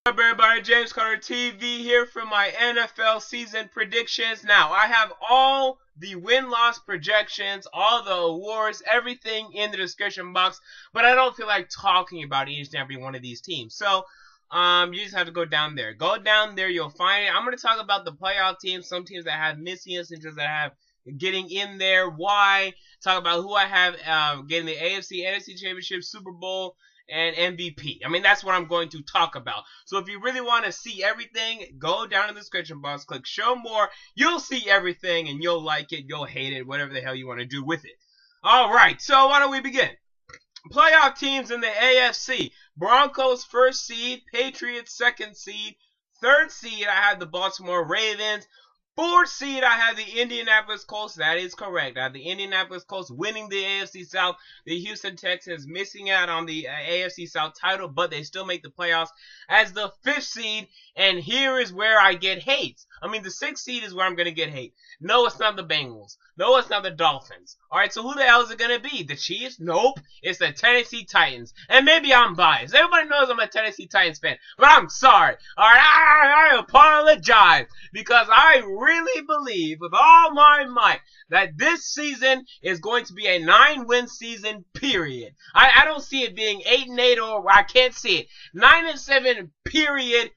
What's up, everybody? James Carter TV here for my NFL season predictions. Now, I have all the win-loss projections, all the awards, everything in the description box, but I don't feel like talking about each and every one of these teams. So, you just have to go down there. Go down there, you'll find it. I'm going to talk about the playoff teams, some teams that have missing instances that have getting in there, why, talk about who I have getting the AFC, NFC Championship, Super Bowl, and MVP. I mean, that's what I'm going to talk about. So if you really want to see everything, go down in the description box, click show more. You'll see everything, and you'll like it, you'll hate it, whatever the hell you want to do with it. All right, so why don't we begin? Playoff teams in the AFC. Broncos first seed, Patriots second seed, third seed I have the Baltimore Ravens. Fourth seed, I have the Indianapolis Colts. That is correct. I have the Indianapolis Colts winning the AFC South. The Houston Texans missing out on the AFC South title, but they still make the playoffs as the fifth seed. And here is where I get hate. I mean, the sixth seed is where I'm going to get hate. No, it's not the Bengals. No, it's not the Dolphins. All right, so who the hell is it going to be? The Chiefs? Nope. It's the Tennessee Titans. And maybe I'm biased. Everybody knows I'm a Tennessee Titans fan, but I'm sorry. All right, I apologize because I really believe with all my might that this season is going to be a 9-win season, period. I don't see it being 8-8 or I can't see it. 9-7, period.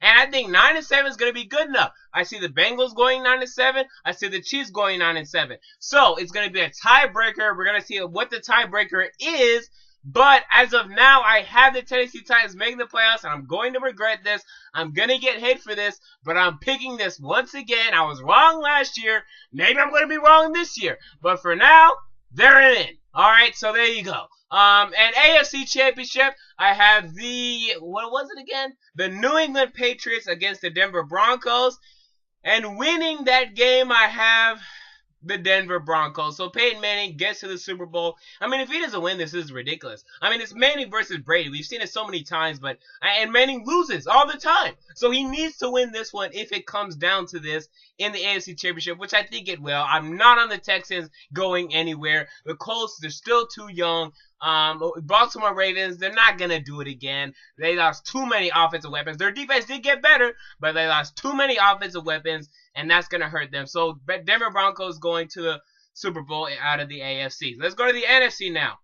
And I think 9-7 is going to be good enough. I see the Bengals going 9-7. I see the Chiefs going 9-7. So it's going to be a tiebreaker. We're going to see what the tiebreaker is. But as of now, I have the Tennessee Titans making the playoffs, and I'm going to regret this. I'm going to get hate for this, but I'm picking this once again. I was wrong last year. Maybe I'm going to be wrong this year. But for now, they're in. All right, so there you go. And AFC Championship, I have what was it again? The New England Patriots against the Denver Broncos. And winning that game, I have the Denver Broncos. So Peyton Manning gets to the Super Bowl. I mean, if he doesn't win, this is ridiculous. I mean, it's Manning versus Brady. We've seen it so many times, and Manning loses all the time. So he needs to win this one if it comes down to this in the AFC Championship, which I think it will. I'm not on the Texans going anywhere. The Colts, they're still too young. Baltimore Ravens, they're not going to do it again. They lost too many offensive weapons. Their defense did get better, but they lost too many offensive weapons, and that's going to hurt them. So Denver Broncos going to the Super Bowl out of the AFC. Let's go to the NFC now.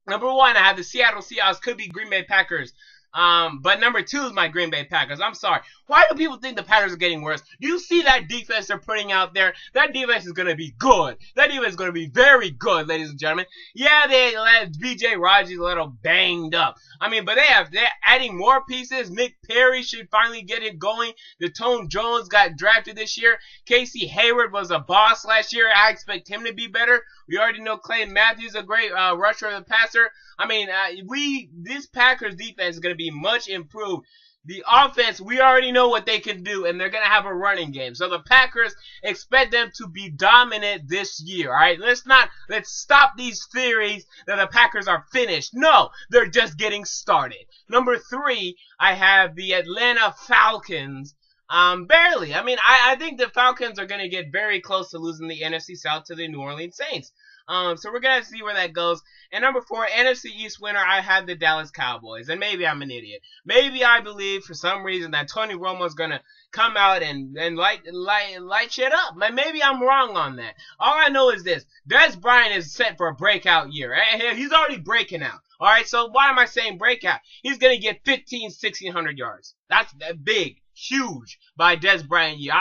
Number 1, I have the Seattle Seahawks. Could be Green Bay Packers. But number 2 is my Green Bay Packers. I'm sorry. Why do people think the Packers are getting worse? You see that defense they're putting out there? That defense is going to be good. That defense is going to be very good, ladies and gentlemen. Yeah, they let B.J. Rodgers a little banged up. I mean, but they're adding more pieces. Mick Perry should finally get it going. Tone Jones got drafted this year. Casey Hayward was a boss last year. I expect him to be better. We already know Clay Matthews, a great rusher and passer. I mean, this Packers defense is going to be much improved. The offense, we already know what they can do, and they're going to have a running game. So the Packers, expect them to be dominant this year, all right? Let's stop these theories that the Packers are finished. No, they're just getting started. Number 3, I have the Atlanta Falcons. Barely. I mean, I think the Falcons are going to get very close to losing the NFC South to the New Orleans Saints. So we're going to see where that goes. And number 4, NFC East winner, I have the Dallas Cowboys. And maybe I'm an idiot. Maybe I believe for some reason that Tony Romo's going to come out and light shit up. Maybe I'm wrong on that. All I know is this. Dez Bryant is set for a breakout year. He's already breaking out. All right, so why am I saying breakout? He's going to get 1,600 yards. That's big. Huge by Dez Bryant year.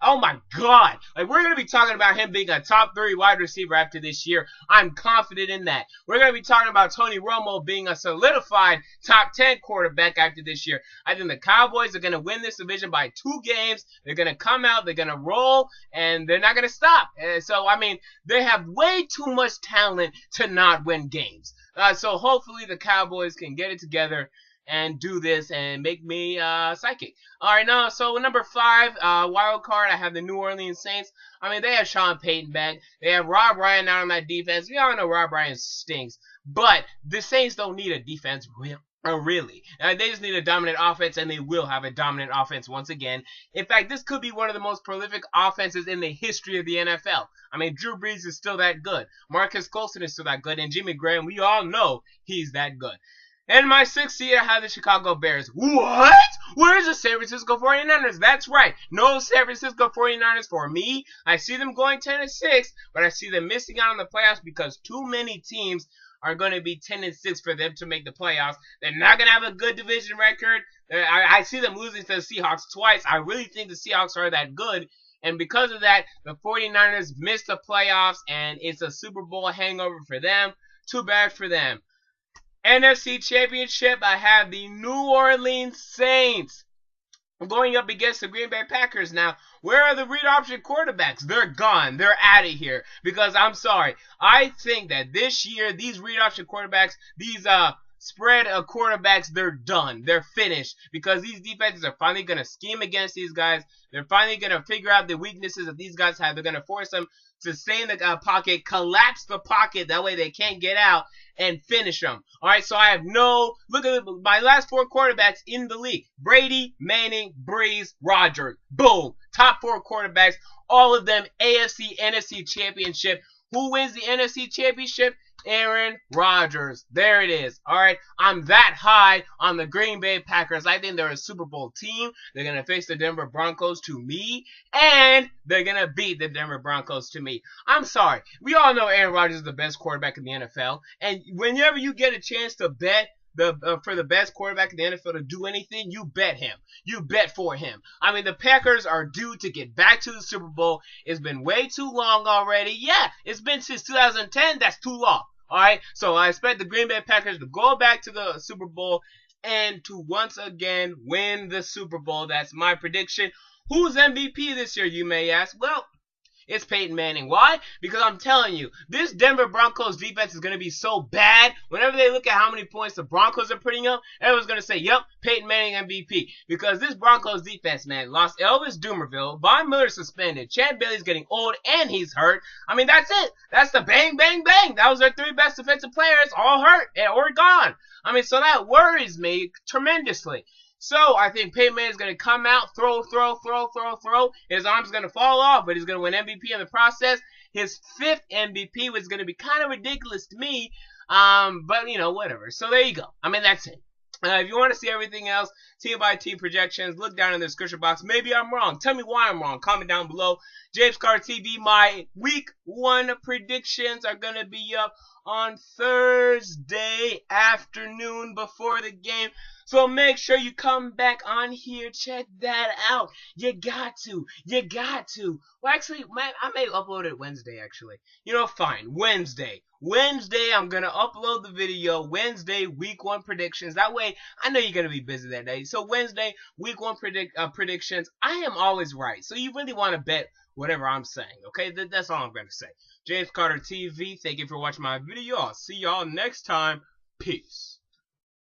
Oh my God. Like, we're going to be talking about him being a top 3 wide receiver after this year. I'm confident in that. We're going to be talking about Tony Romo being a solidified top 10 quarterback after this year. I think the Cowboys are going to win this division by 2 games. They're going to come out, they're going to roll, and they're not going to stop. So, I mean, they have way too much talent to not win games. So hopefully the Cowboys can get it together and do this and make me psychic. All right, now, so number 5, wild card, I have the New Orleans Saints. I mean, they have Sean Payton back. They have Rob Ryan out on that defense. We all know Rob Ryan stinks. But the Saints don't need a defense, really. They just need a dominant offense, and they will have a dominant offense once again. In fact, this could be one of the most prolific offenses in the history of the NFL. I mean, Drew Brees is still that good. Marcus Colston is still that good. And Jimmy Graham, we all know he's that good. And my 6th seed, I have the Chicago Bears. What? Where's the San Francisco 49ers? That's right. No San Francisco 49ers for me. I see them going 10-6, but I see them missing out on the playoffs because too many teams are going to be 10-6 for them to make the playoffs. They're not going to have a good division record. I see them losing to the Seahawks twice. I really think the Seahawks are that good. And because of that, the 49ers missed the playoffs, and it's a Super Bowl hangover for them. Too bad for them. NFC Championship, I have the New Orleans Saints going up against the Green Bay Packers. Now, where are the read option quarterbacks? They're gone. They're out of here. Because, I'm sorry, I think that this year, these read option quarterbacks, these spread quarterbacks, they're done. They're finished. Because these defenses are finally going to scheme against these guys. They're finally going to figure out the weaknesses that these guys have. They're going to force them to stay in the pocket, collapse the pocket, that way they can't get out, and finish them. Alright, so I have look at my last 4 quarterbacks in the league. Brady, Manning, Breeze, Rodgers. Boom. Top 4 quarterbacks. All of them AFC, NFC Championship. Who wins the NFC Championship? Aaron Rodgers. There it is. Alright, I'm that high on the Green Bay Packers. I think they're a Super Bowl team. They're going to face the Denver Broncos to me, and they're going to beat the Denver Broncos to me. I'm sorry. We all know Aaron Rodgers is the best quarterback in the NFL, and whenever you get a chance to bet for the best quarterback in the NFL to do anything, you bet him. You bet for him. I mean, the Packers are due to get back to the Super Bowl. It's been way too long already. Yeah, it's been since 2010. That's too long. Alright, so I expect the Green Bay Packers to go back to the Super Bowl and to once again win the Super Bowl. That's my prediction. Who's MVP this year, you may ask? Well, it's Peyton Manning. Why? Because I'm telling you, this Denver Broncos defense is going to be so bad. Whenever they look at how many points the Broncos are putting up, everyone's going to say, yep, Peyton Manning MVP. Because this Broncos defense, man, lost Elvis Dumervil, Von Miller suspended, Chad Bailey's getting old, and he's hurt. I mean, that's it. That's the bang, bang, bang. That was their 3 best defensive players, all hurt or gone. I mean, so that worries me tremendously. So, I think Peyton Manning is going to come out, throw. His arm's going to fall off, but he's going to win MVP in the process. His 5th MVP was going to be kind of ridiculous to me, but, you know, whatever. So, there you go. I mean, that's it. If you want to see everything else, team by team projections, look down in the description box. Maybe I'm wrong. Tell me why I'm wrong. Comment down below. James Carter TV, my week 1 predictions are going to be up on Thursday afternoon before the game. So make sure you come back on here. Check that out. You got to. Well, actually, I may upload it Wednesday, actually. You know, fine. Wednesday, I'm going to upload the video. Wednesday, week 1 predictions. That way, I know you're going to be busy that day. So Wednesday, week 1 predictions. I am always right. So you really want to bet whatever I'm saying. Okay, that's all I'm going to say. James Carter TV, thank you for watching my video. I'll see y'all next time. Peace.